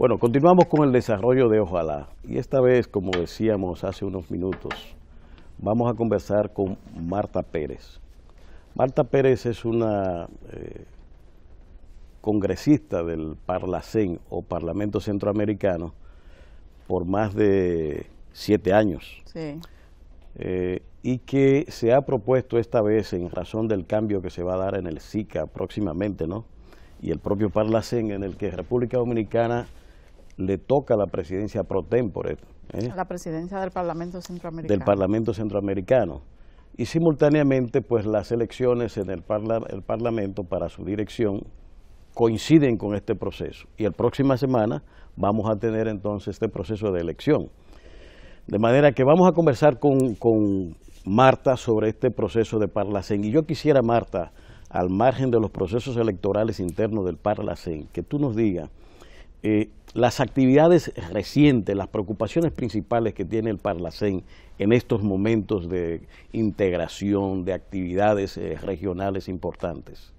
Bueno, continuamos con el desarrollo de Ojalá. Y esta vez, como decíamos hace unos minutos, vamos a conversar con Marta Pérez. Marta Pérez es una congresista del Parlacén o Parlamento Centroamericano por más de 7 años. Sí. Y que se ha propuesto esta vez, en razón del cambio que se va a dar en el SICA próximamente, ¿no? Y el propio Parlacén, en el que República Dominicana le toca la presidencia pro tempore. La presidencia del Parlamento Centroamericano. Del Parlamento Centroamericano. Y simultáneamente, pues las elecciones en el Parlamento para su dirección coinciden con este proceso. Y la próxima semana vamos a tener entonces este proceso de elección. De manera que vamos a conversar con Marta sobre este proceso de Parlacén. Y yo quisiera, Marta, al margen de los procesos electorales internos del Parlacén, que tú nos digas las actividades recientes, las preocupaciones principales que tiene el Parlacén en estos momentos de integración, de actividades regionales importantes.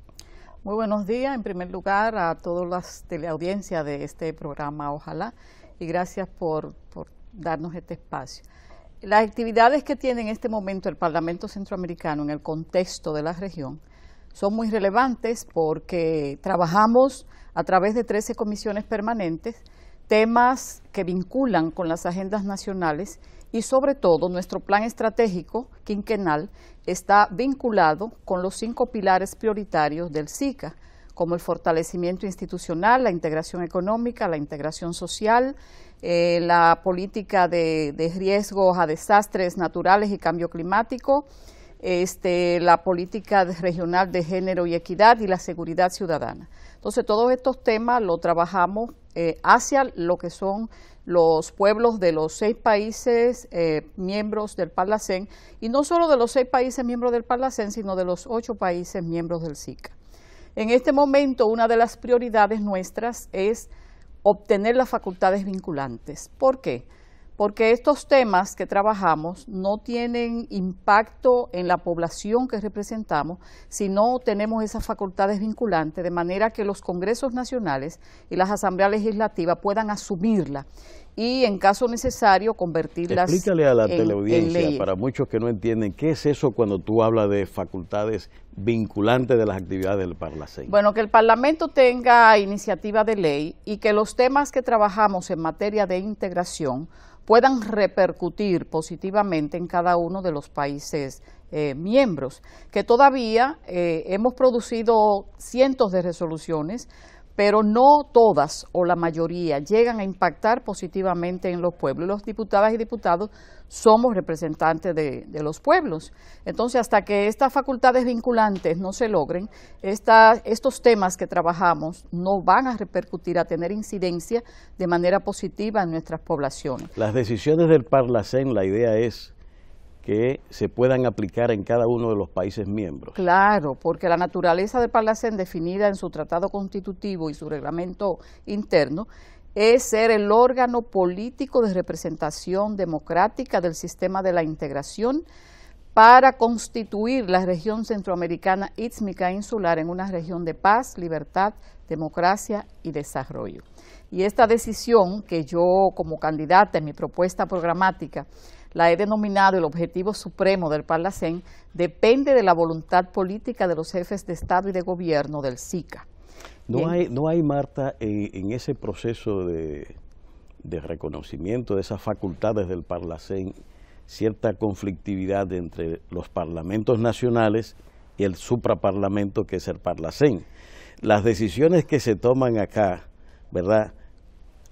Muy buenos días, en primer lugar, a todas las teleaudiencias de este programa Ojalá, y gracias por darnos este espacio. Las actividades que tiene en este momento el Parlamento Centroamericano en el contexto de la región son muy relevantes porque trabajamos a través de 13 comisiones permanentes temas que vinculan con las agendas nacionales y sobre todo nuestro plan estratégico quinquenal está vinculado con los 5 pilares prioritarios del SICA, como el fortalecimiento institucional, la integración económica, la integración social, la política de riesgos a desastres naturales y cambio climático, la política regional de género y equidad y la seguridad ciudadana. Entonces, todos estos temas los trabajamos hacia lo que son los pueblos de los 6 países miembros del Parlacén, y no solo de los 6 países miembros del Parlacén, sino de los 8 países miembros del SICA. En este momento, una de las prioridades nuestras es obtener las facultades vinculantes. ¿Por qué? Porque estos temas que trabajamos no tienen impacto en la población que representamos si no tenemos esas facultades vinculantes, de manera que los congresos nacionales y las asambleas legislativas puedan asumirla y, en caso necesario, convertirlas en leyes. Explícale a la teleaudiencia, para muchos que no entienden, ¿qué es eso cuando tú hablas de facultades vinculantes de las actividades del Parlacén? Bueno, que el Parlamento tenga iniciativa de ley y que los temas que trabajamos en materia de integración puedan repercutir positivamente en cada uno de los países miembros, que todavía hemos producido cientos de resoluciones, pero no todas o la mayoría llegan a impactar positivamente en los pueblos. Los diputadas y diputados somos representantes de los pueblos. Entonces, hasta que estas facultades vinculantes no se logren, estos temas que trabajamos no van a repercutir, a tener incidencia de manera positiva en nuestras poblaciones. Las decisiones del Parlacén, la idea es que se puedan aplicar en cada uno de los países miembros. Claro, porque la naturaleza del Parlacén, definida en su tratado constitutivo y su reglamento interno, es ser el órgano político de representación democrática del sistema de la integración para constituir la región centroamericana ítmica insular en una región de paz, libertad, democracia y desarrollo. Y esta decisión, que yo como candidata en mi propuesta programática la he denominado el objetivo supremo del Parlacén, depende de la voluntad política de los jefes de Estado y de Gobierno del SICA. No hay, Marta, en ese proceso de reconocimiento de esas facultades del Parlacén, cierta conflictividad entre los parlamentos nacionales y el supraparlamento que es el Parlacén. Las decisiones que se toman acá, ¿verdad?,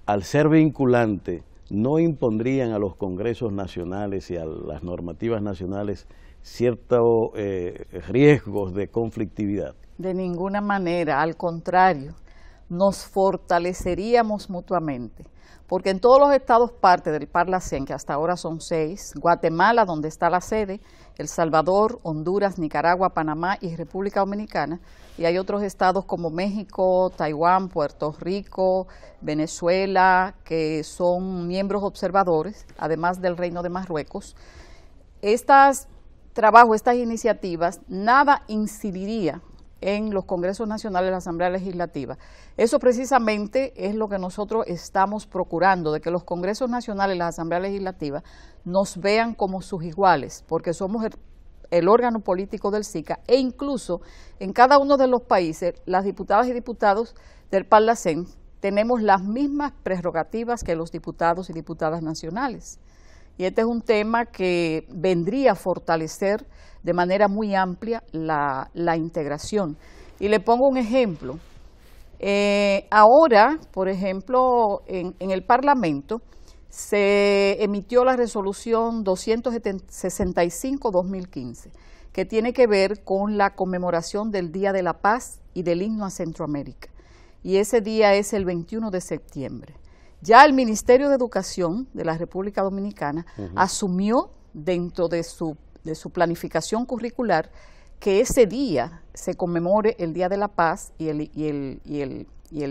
al ser vinculante, no impondrían a los congresos nacionales y a las normativas nacionales ciertos riesgos de conflictividad. De ninguna manera, al contrario, nos fortaleceríamos mutuamente, porque en todos los estados parte del Parlacén, que hasta ahora son 6, Guatemala, donde está la sede, El Salvador, Honduras, Nicaragua, Panamá y República Dominicana, y hay otros estados como México, Taiwán, Puerto Rico, Venezuela, que son miembros observadores, además del Reino de Marruecos. Estas iniciativas, nada incidiría en los Congresos Nacionales de la Asamblea Legislativa. Eso precisamente es lo que nosotros estamos procurando, de que los Congresos Nacionales y la Asamblea Legislativa nos vean como sus iguales, porque somos el órgano político del SICA, e incluso en cada uno de los países, las diputadas y diputados del Parlacén tenemos las mismas prerrogativas que los diputados y diputadas nacionales. Y este es un tema que vendría a fortalecer de manera muy amplia la integración. Y le pongo un ejemplo. Ahora, por ejemplo, en el Parlamento se emitió la resolución 265-2015, que tiene que ver con la conmemoración del Día de la Paz y del Himno a Centroamérica. Y ese día es el 21 de septiembre. Ya el Ministerio de Educación de la República Dominicana asumió dentro de su planificación curricular que ese día se conmemore el Día de la Paz y el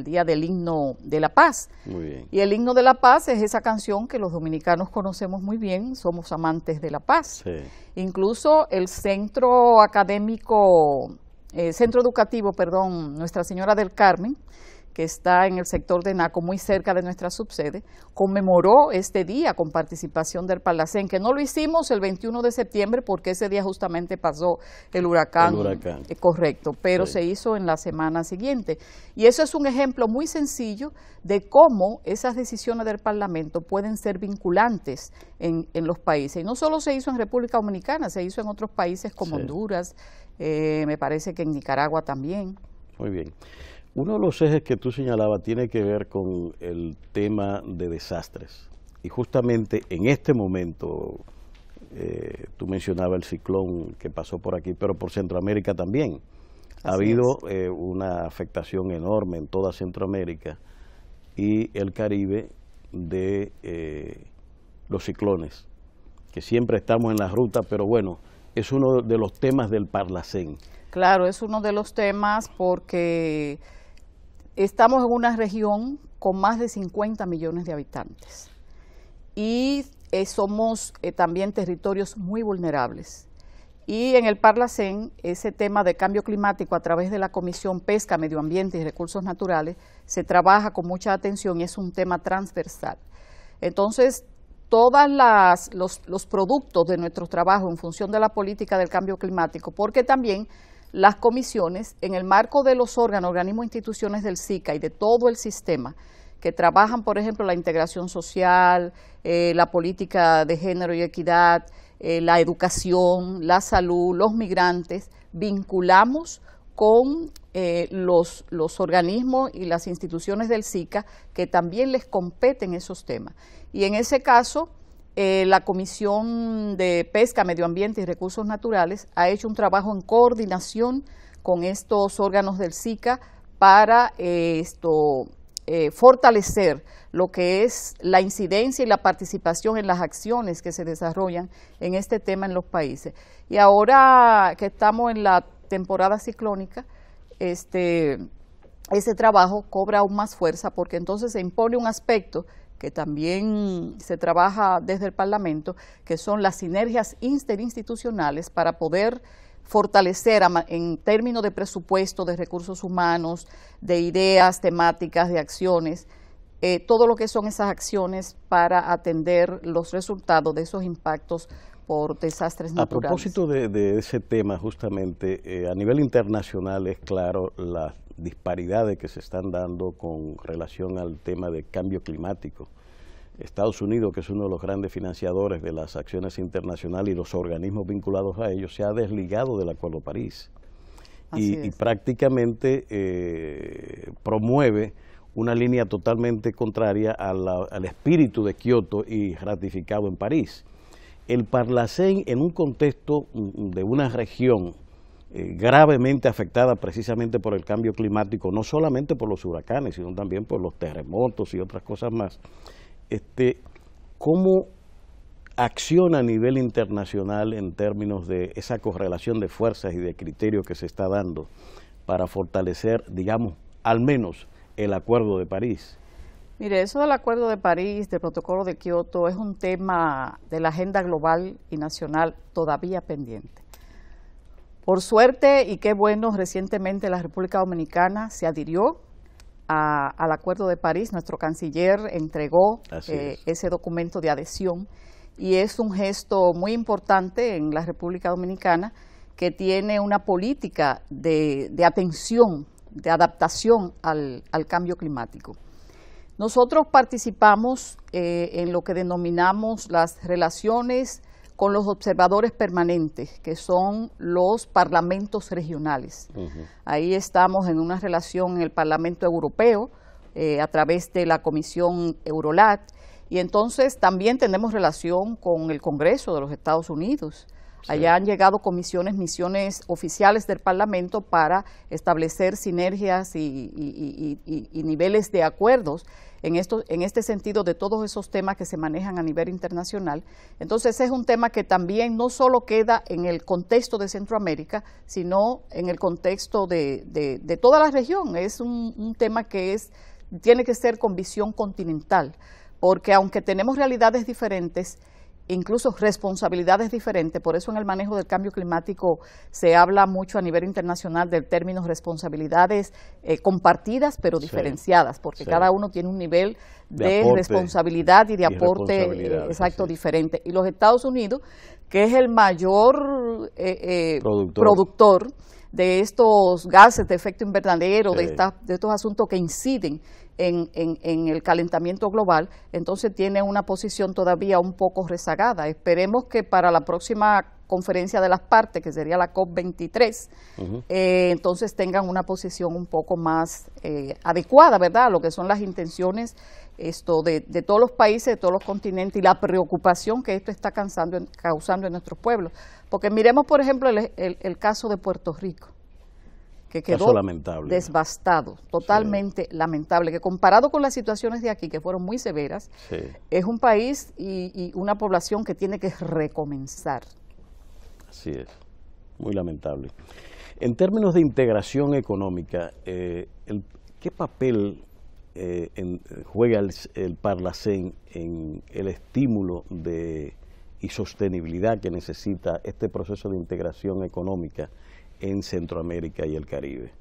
Día del Himno de la Paz. Muy bien. Y el Himno de la Paz es esa canción que los dominicanos conocemos muy bien, somos amantes de la paz. Sí. Incluso el centro educativo, Nuestra Señora del Carmen, que está en el sector de Naco, muy cerca de nuestra subsede, conmemoró este día con participación del Parlacén, que no lo hicimos el 21 de septiembre porque ese día justamente pasó el huracán. Correcto, pero sí, se hizo en la semana siguiente. Y eso es un ejemplo muy sencillo de cómo esas decisiones del Parlamento pueden ser vinculantes en los países. Y no solo se hizo en República Dominicana, se hizo en otros países como Honduras, me parece que en Nicaragua también. Muy bien. Uno de los ejes que tú señalabas tiene que ver con el tema de desastres. Y justamente en este momento, tú mencionabas el ciclón que pasó por aquí, pero por Centroamérica también. Ha habido una afectación enorme en toda Centroamérica y el Caribe de los ciclones, que siempre estamos en la ruta, pero bueno, es uno de los temas del Parlacén. Claro, es uno de los temas porque estamos en una región con más de 50 millones de habitantes y somos también territorios muy vulnerables. Y en el Parlacén, ese tema de cambio climático a través de la Comisión Pesca, Medio Ambiente y Recursos Naturales se trabaja con mucha atención y es un tema transversal. Entonces, todos los productos de nuestro trabajo en función de la política del cambio climático, porque también las comisiones, en el marco de los organismos e instituciones del SICA y de todo el sistema, que trabajan, por ejemplo, la integración social, la política de género y equidad, la educación, la salud, los migrantes, vinculamos con los organismos y las instituciones del SICA que también les competen esos temas. Y en ese caso, la Comisión de Pesca, Medio Ambiente y Recursos Naturales ha hecho un trabajo en coordinación con estos órganos del SICA para fortalecer lo que es la incidencia y la participación en las acciones que se desarrollan en este tema en los países. Y ahora que estamos en la temporada ciclónica, ese trabajo cobra aún más fuerza porque entonces se impone un aspecto que también se trabaja desde el Parlamento, que son las sinergias interinstitucionales para poder fortalecer en términos de presupuesto, de recursos humanos, de ideas, temáticas, de acciones, todo lo que son esas acciones para atender los resultados de esos impactos por desastres naturales. A propósito de ese tema, justamente, a nivel internacional es claro las disparidades que se están dando con relación al tema de cambio climático. Estados Unidos, que es uno de los grandes financiadores de las acciones internacionales y los organismos vinculados a ellos, se ha desligado del Acuerdo de París y prácticamente promueve una línea totalmente contraria al espíritu de Kioto y ratificado en París. El Parlacén, en un contexto de una región gravemente afectada precisamente por el cambio climático, no solamente por los huracanes, sino también por los terremotos y otras cosas más, ¿cómo acciona a nivel internacional en términos de esa correlación de fuerzas y de criterios que se está dando para fortalecer, digamos, al menos el Acuerdo de París? Mire, eso del Acuerdo de París, del Protocolo de Kioto, es un tema de la agenda global y nacional todavía pendiente. Por suerte, y qué bueno, recientemente la República Dominicana se adhirió al Acuerdo de París. Nuestro canciller entregó ese documento de adhesión y es un gesto muy importante en la República Dominicana, que tiene una política de atención, de adaptación al cambio climático. Nosotros participamos en lo que denominamos las relaciones con los observadores permanentes, que son los parlamentos regionales. Ahí estamos en una relación en el Parlamento Europeo, a través de la Comisión Eurolat, y entonces también tenemos relación con el Congreso de los Estados Unidos. Sí. Allá han llegado comisiones, misiones oficiales del Parlamento para establecer sinergias y niveles de acuerdos en este sentido de todos esos temas que se manejan a nivel internacional. Entonces es un tema que también no solo queda en el contexto de Centroamérica, sino en el contexto de toda la región. Es un tema que tiene que ser con visión continental, porque aunque tenemos realidades diferentes, incluso responsabilidades diferentes, por eso en el manejo del cambio climático se habla mucho a nivel internacional del término responsabilidades compartidas pero diferenciadas, porque cada uno tiene un nivel de responsabilidad y de aporte exacto diferente. Y los Estados Unidos, que es el mayor productor de estos gases de efecto invernadero, de estos asuntos que inciden en el calentamiento global, entonces tiene una posición todavía un poco rezagada. Esperemos que para la próxima conferencia de las partes, que sería la COP23, entonces tengan una posición un poco más adecuada, ¿verdad?, a lo que son las intenciones de todos los países, de todos los continentes, y la preocupación que esto está causando en nuestros pueblos. Porque miremos, por ejemplo, el caso de Puerto Rico, que quedó devastado, totalmente lamentable, que comparado con las situaciones de aquí, que fueron muy severas, es un país y una población que tiene que recomenzar. Así es, muy lamentable. En términos de integración económica, ¿qué papel juega el Parlacén en el estímulo y sostenibilidad que necesita este proceso de integración económica en Centroamérica y el Caribe?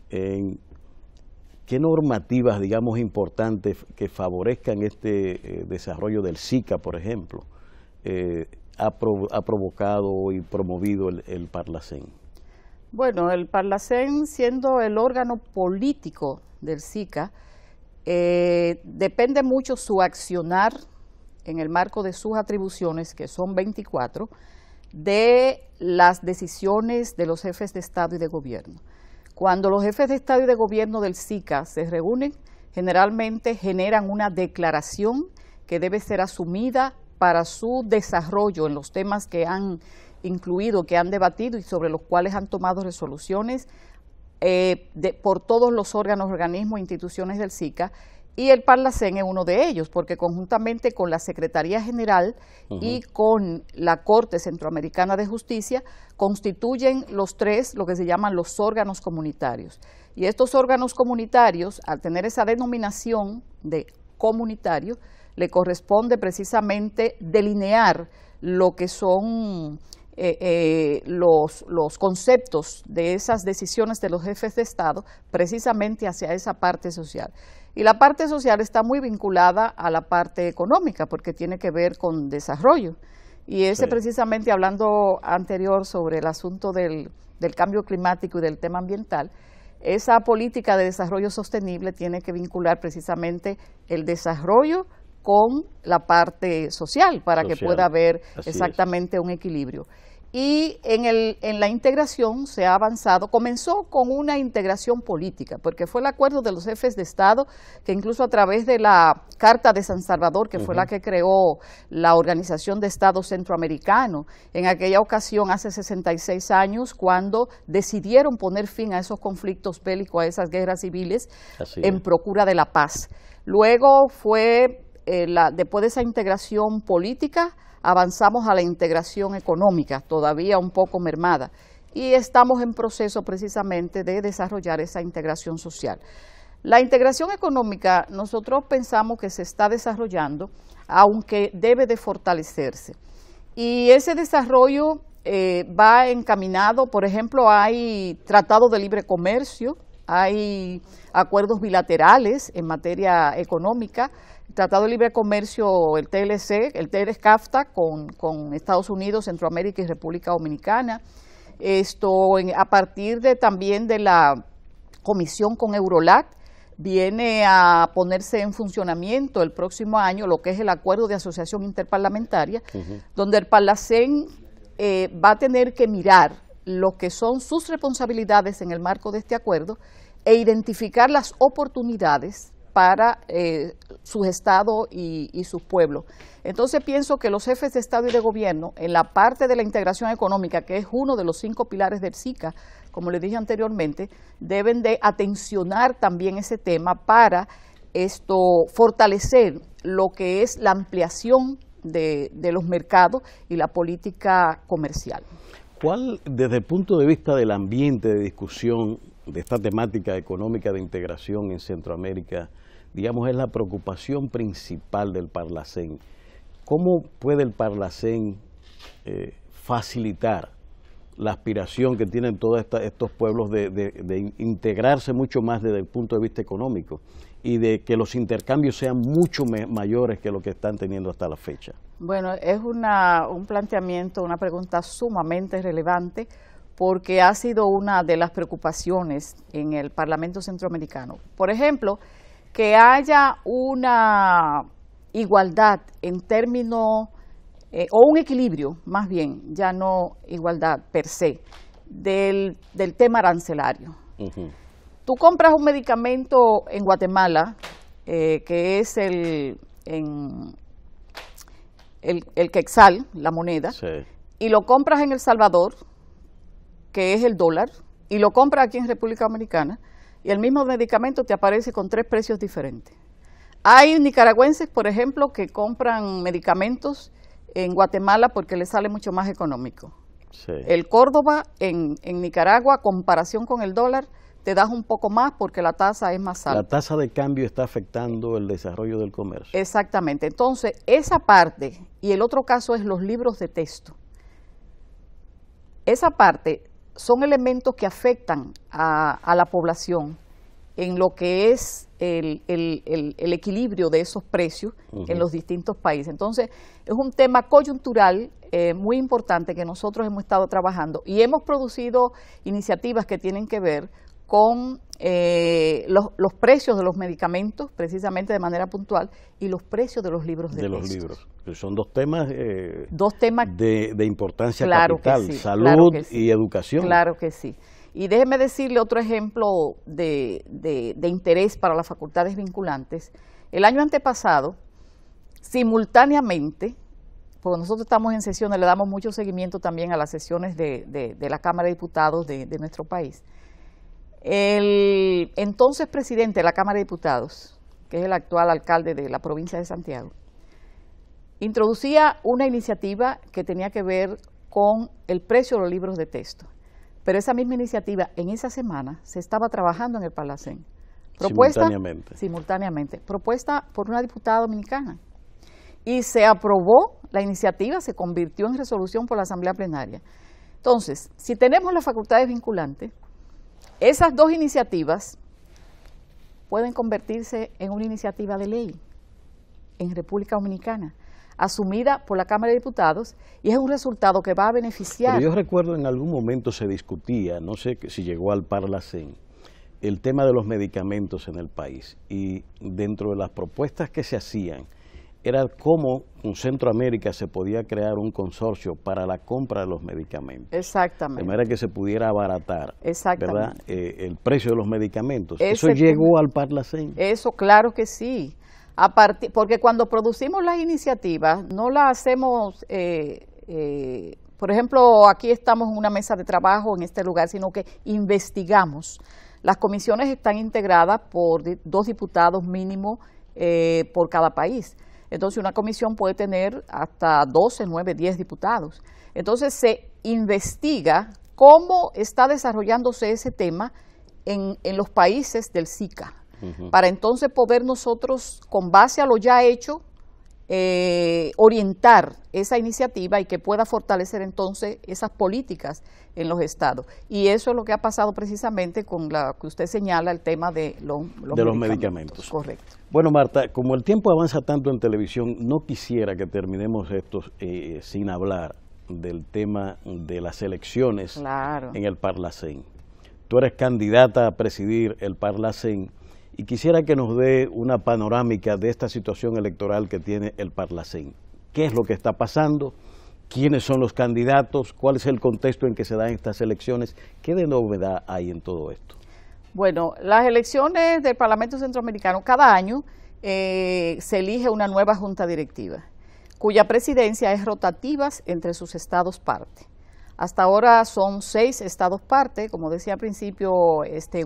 ¿Qué normativas, digamos, importantes que favorezcan este desarrollo del SICA, por ejemplo, ha provocado y promovido el Parlacén? Bueno, el Parlacén, siendo el órgano político del SICA, depende mucho su accionar en el marco de sus atribuciones, que son 24, de las decisiones de los jefes de Estado y de Gobierno. Cuando los jefes de Estado y de Gobierno del SICA se reúnen, generalmente generan una declaración que debe ser asumida para su desarrollo en los temas que han incluido, que han debatido y sobre los cuales han tomado resoluciones por todos los órganos, organismos e instituciones del SICA, y el Parlacén es uno de ellos, porque conjuntamente con la Secretaría General y con la Corte Centroamericana de Justicia constituyen los tres, lo que se llaman los órganos comunitarios. Y estos órganos comunitarios, al tener esa denominación de comunitario, le corresponde precisamente delinear lo que son los conceptos de esas decisiones de los jefes de Estado precisamente hacia esa parte social. Y la parte social está muy vinculada a la parte económica porque tiene que ver con desarrollo. Y ese precisamente, hablando anterior sobre el asunto del cambio climático y del tema ambiental, esa política de desarrollo sostenible tiene que vincular precisamente el desarrollo con la parte social para que pueda haber exactamente un equilibrio. Y en la integración se ha avanzado, comenzó con una integración política, porque fue el acuerdo de los jefes de Estado, que incluso a través de la Carta de San Salvador, que fue la que creó la Organización de Estados Centroamericanos, en aquella ocasión hace 66 años, cuando decidieron poner fin a esos conflictos bélicos, a esas guerras civiles, en procura de la paz. Luego fue, después de esa integración política, avanzamos a la integración económica, todavía un poco mermada, y estamos en proceso precisamente de desarrollar esa integración social. La integración económica nosotros pensamos que se está desarrollando, aunque debe de fortalecerse. Y ese desarrollo va encaminado, por ejemplo, hay tratados de libre comercio, hay acuerdos bilaterales en materia económica, Tratado de Libre Comercio, el TLC, el TLC-CAFTA con Estados Unidos, Centroamérica y República Dominicana. A partir también de la comisión con Eurolat, viene a ponerse en funcionamiento el próximo año lo que es el Acuerdo de Asociación Interparlamentaria, donde el Parlacén va a tener que mirar lo que son sus responsabilidades en el marco de este acuerdo e identificar las oportunidades para sus estados y sus pueblos. Entonces pienso que los jefes de Estado y de Gobierno, en la parte de la integración económica, que es uno de los 5 pilares del SICA, como les dije anteriormente, deben de atencionar también ese tema para fortalecer lo que es la ampliación de los mercados y la política comercial. ¿Cuál, desde el punto de vista del ambiente de discusión de esta temática económica de integración en Centroamérica, digamos, es la preocupación principal del Parlacén? ¿Cómo puede el Parlacén facilitar la aspiración que tienen todos estos pueblos de integrarse mucho más desde el punto de vista económico y de que los intercambios sean mucho mayores que lo que están teniendo hasta la fecha? Bueno, es un planteamiento, una pregunta sumamente relevante, porque ha sido una de las preocupaciones en el Parlamento Centroamericano. Por ejemplo, que haya una igualdad en términos, o un equilibrio, más bien, ya no igualdad per se, del tema arancelario. Tú compras un medicamento en Guatemala, que es el quetzal, la moneda, sí, y lo compras en El Salvador, que es el dólar, y lo compras aquí en República Dominicana, y el mismo medicamento te aparece con 3 precios diferentes. Hay nicaragüenses, por ejemplo, que compran medicamentos en Guatemala porque les sale mucho más económico. Sí. El Córdoba en Nicaragua, comparación con el dólar, te das un poco más porque la tasa es más alta. La tasa de cambio está afectando el desarrollo del comercio. Exactamente. Entonces, esa parte, y el otro caso es los libros de texto. Esa parte son elementos que afectan a la población en lo que es el equilibrio de esos precios en los distintos países. Entonces, es un tema coyuntural muy importante que nosotros hemos estado trabajando y hemos producido iniciativas que tienen que ver con los precios de los medicamentos, precisamente de manera puntual, y los precios de los libros de textos. Los libros, que son dos temas de importancia claro capital, que sí, salud claro que sí, y educación. Claro que sí. Y déjeme decirle otro ejemplo de interés para las facultades vinculantes. El año antepasado, simultáneamente, porque nosotros estamos en sesiones, le damos mucho seguimiento también a las sesiones de la Cámara de Diputados de nuestro país. El entonces presidente de la Cámara de Diputados, que es el actual alcalde de la provincia de Santiago, introducía una iniciativa que tenía que ver con el precio de los libros de texto. Pero esa misma iniciativa, en esa semana, se estaba trabajando en el Parlacén. Simultáneamente. Propuesta por una diputada dominicana. Y se aprobó la iniciativa, se convirtió en resolución por la Asamblea Plenaria. Entonces, si tenemos las facultades vinculantes, esas dos iniciativas pueden convertirse en una iniciativa de ley en República Dominicana, asumida por la Cámara de Diputados, y es un resultado que va a beneficiar. Pero yo recuerdo en algún momento se discutía, no sé si llegó al Parlacén, el tema de los medicamentos en el país, y dentro de las propuestas que se hacían, era cómo en Centroamérica se podía crear un consorcio para la compra de los medicamentos. Exactamente. De manera que se pudiera abaratar, ¿verdad? El precio de los medicamentos. ¿Eso llegó al Parlacén? Eso, claro que sí. Porque cuando producimos las iniciativas, no las hacemos, por ejemplo, aquí estamos en una mesa de trabajo en este lugar, sino que investigamos. Las comisiones están integradas por 2 diputados mínimo por cada país. Entonces, una comisión puede tener hasta 12, 9, 10 diputados. Entonces, se investiga cómo está desarrollándose ese tema en los países del SICA, para entonces poder nosotros, con base a lo ya hecho, orientar esa iniciativa y que pueda fortalecer entonces esas políticas en los estados. Y eso es lo que ha pasado precisamente con la que usted señala, el tema de los medicamentos. Correcto. Bueno, Marta, como el tiempo avanza tanto en televisión, no quisiera que terminemos esto sin hablar del tema de las elecciones en el Parlacén. Tú eres candidata a presidir el Parlacén y quisiera que nos dé una panorámica de esta situación electoral que tiene el Parlacén. ¿Qué es lo que está pasando? ¿Quiénes son los candidatos? ¿Cuál es el contexto en que se dan estas elecciones? ¿Qué de novedad hay en todo esto? Bueno, las elecciones del Parlamento Centroamericano, cada año se elige una nueva junta directiva, cuya presidencia es rotativa entre sus estados parte. Hasta ahora son 6 estados parte, como decía al principio,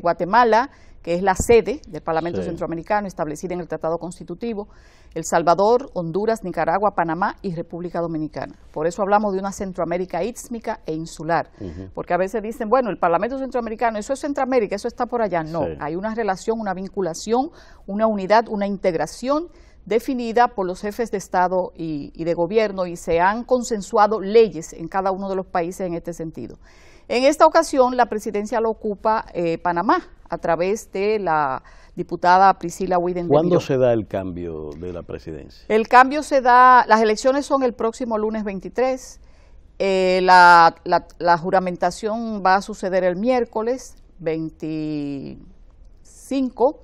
Guatemala, que es la sede del Parlamento Centroamericano, establecida en el Tratado Constitutivo, El Salvador, Honduras, Nicaragua, Panamá y República Dominicana. Por eso hablamos de una Centroamérica ístmica e insular, porque a veces dicen, bueno, el Parlamento Centroamericano, eso es Centroamérica, eso está por allá. No, hay una relación, una vinculación, una unidad, una integración definida por los jefes de Estado y de gobierno, y se han consensuado leyes en cada uno de los países en este sentido. En esta ocasión la presidencia lo ocupa Panamá, a través de la diputada Priscila Widen. ¿Cuándo se da el cambio de la presidencia? El cambio se da, las elecciones son el próximo lunes 23, la juramentación va a suceder el miércoles 25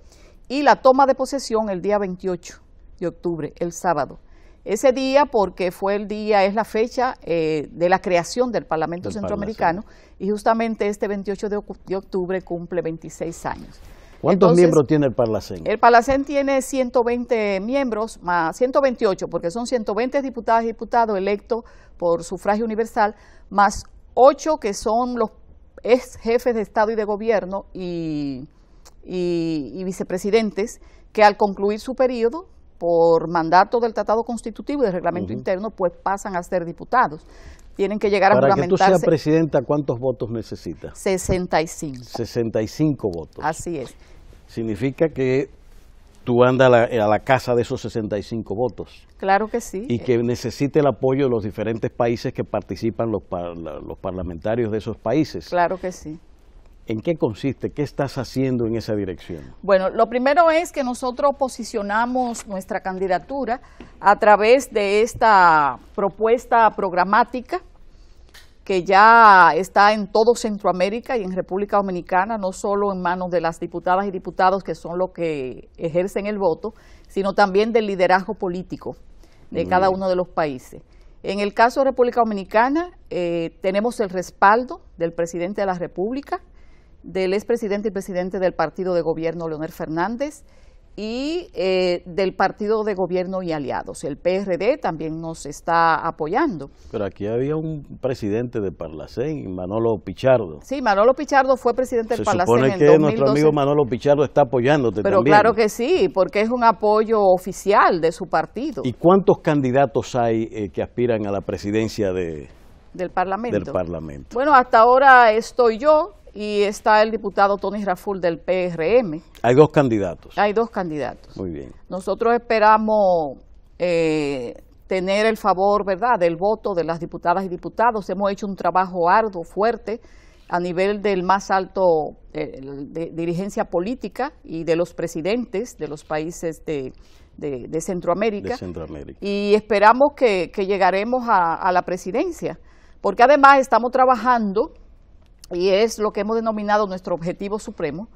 y la toma de posesión el día 28 de octubre, el sábado. Ese día, porque fue el día, es la fecha de la creación del Parlamento Centroamericano, y justamente este 28 de octubre cumple 26 años. ¿Cuántos miembros tiene el Parlacén? El Parlacén tiene 120 miembros, más 128, porque son 120 diputadas y diputados electos por sufragio universal, más 8 que son los ex jefes de Estado y de Gobierno y vicepresidentes, que al concluir su periodo, por mandato del Tratado Constitutivo y del Reglamento Interno, pues pasan a ser diputados. Tienen que llegar a juramentarse. Para que tú seas presidenta, ¿cuántos votos necesitas? 65. 65 votos. Así es. Significa que tú andas a la casa de esos 65 votos. Claro que sí. Y que necesite el apoyo de los diferentes países que participan, los parlamentarios de esos países. Claro que sí. ¿En qué consiste? ¿Qué estás haciendo en esa dirección? Bueno, lo primero es que nosotros posicionamos nuestra candidatura a través de esta propuesta programática que ya está en todo Centroamérica y en República Dominicana, no solo en manos de las diputadas y diputados que son los que ejercen el voto, sino también del liderazgo político de cada uno de los países. En el caso de República Dominicana, tenemos el respaldo del presidente de la República, del expresidente y presidente del partido de gobierno, Leonel Fernández, y del partido de gobierno y aliados. El PRD también nos está apoyando. Pero aquí había un presidente de Parlacén, Manolo Pichardo. Sí, Manolo Pichardo fue presidente del Parlacén en 2012. Se supone que nuestro amigo Manolo Pichardo está apoyándote también. Pero claro que sí, porque es un apoyo oficial de su partido. ¿Y cuántos candidatos hay que aspiran a la presidencia del Parlamento? Bueno, hasta ahora estoy yo, y está el diputado Tony Raful del PRM. Hay 2 candidatos. Hay 2 candidatos. Muy bien. Nosotros esperamos tener el favor, ¿verdad?, del voto de las diputadas y diputados. Hemos hecho un trabajo arduo, fuerte, a nivel del más alto de dirigencia política y de los presidentes de los países de Centroamérica. Y esperamos que llegaremos a la presidencia, porque además estamos trabajando, y es lo que hemos denominado nuestro objetivo supremo,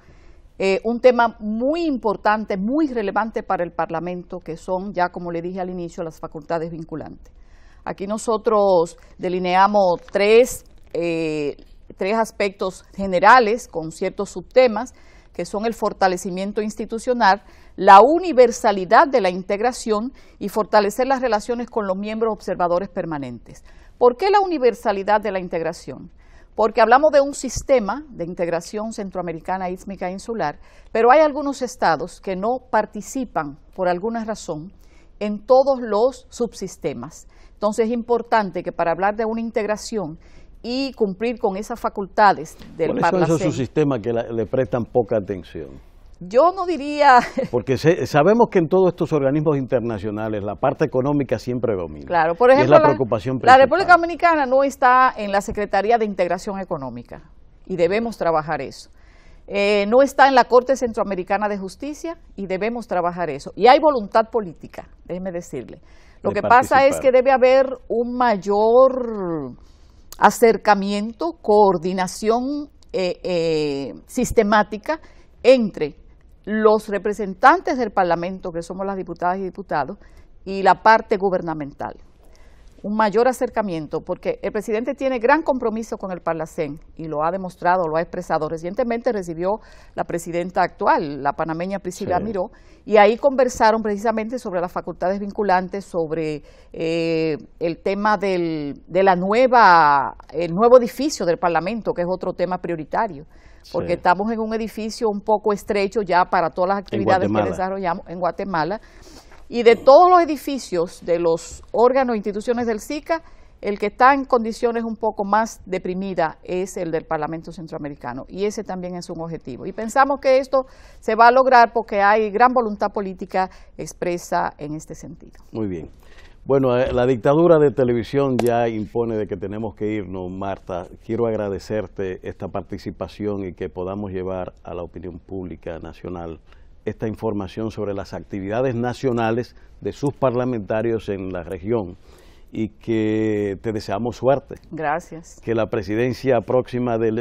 un tema muy importante, muy relevante para el Parlamento, que son, ya como le dije al inicio, las facultades vinculantes. Aquí nosotros delineamos tres aspectos generales con ciertos subtemas, que son el fortalecimiento institucional, la universalidad de la integración y fortalecer las relaciones con los miembros observadores permanentes. ¿Por qué la universalidad de la integración? Porque hablamos de un sistema de integración centroamericana, ístmica e insular, pero hay algunos estados que no participan, por alguna razón, en todos los subsistemas. Entonces es importante que para hablar de una integración y cumplir con esas facultades del Parlacén. ¿Cuáles son esos subsistemas que le prestan poca atención? Yo no diría... Porque sabemos que en todos estos organismos internacionales la parte económica siempre domina. Claro, por ejemplo, y es la preocupación la principal. República Dominicana no está en la Secretaría de Integración Económica y debemos trabajar eso. No está en la Corte Centroamericana de Justicia y debemos trabajar eso. Y hay voluntad política, déjeme decirle. Lo que pasa es que debe haber un mayor acercamiento, coordinación sistemática entre los representantes del Parlamento, que somos las diputadas y diputados, y la parte gubernamental. Un mayor acercamiento, porque el presidente tiene gran compromiso con el Parlacén y lo ha demostrado, lo ha expresado. Recientemente recibió la presidenta actual, la panameña Priscila Miró, y ahí conversaron precisamente sobre las facultades vinculantes, sobre el tema el nuevo edificio del Parlamento, que es otro tema prioritario, porque estamos en un edificio un poco estrecho ya para todas las actividades que desarrollamos en Guatemala. Y de todos los edificios de los órganos e instituciones del SICA, el que está en condiciones un poco más deprimidas es el del Parlamento Centroamericano, y ese también es un objetivo. Y pensamos que esto se va a lograr porque hay gran voluntad política expresa en este sentido. Muy bien. Bueno, la dictadura de televisión ya impone de que tenemos que irnos, Marta. Quiero agradecerte esta participación y que podamos llevar a la opinión pública nacional esta información sobre las actividades nacionales de sus parlamentarios en la región, y que te deseamos suerte. Gracias. Que la presidencia próxima de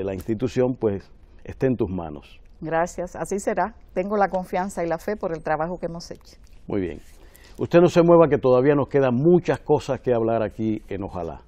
la institución pues esté en tus manos. Gracias, así será. Tengo la confianza y la fe por el trabajo que hemos hecho. Muy bien. Usted no se mueva, que todavía nos quedan muchas cosas que hablar aquí en Ojalá.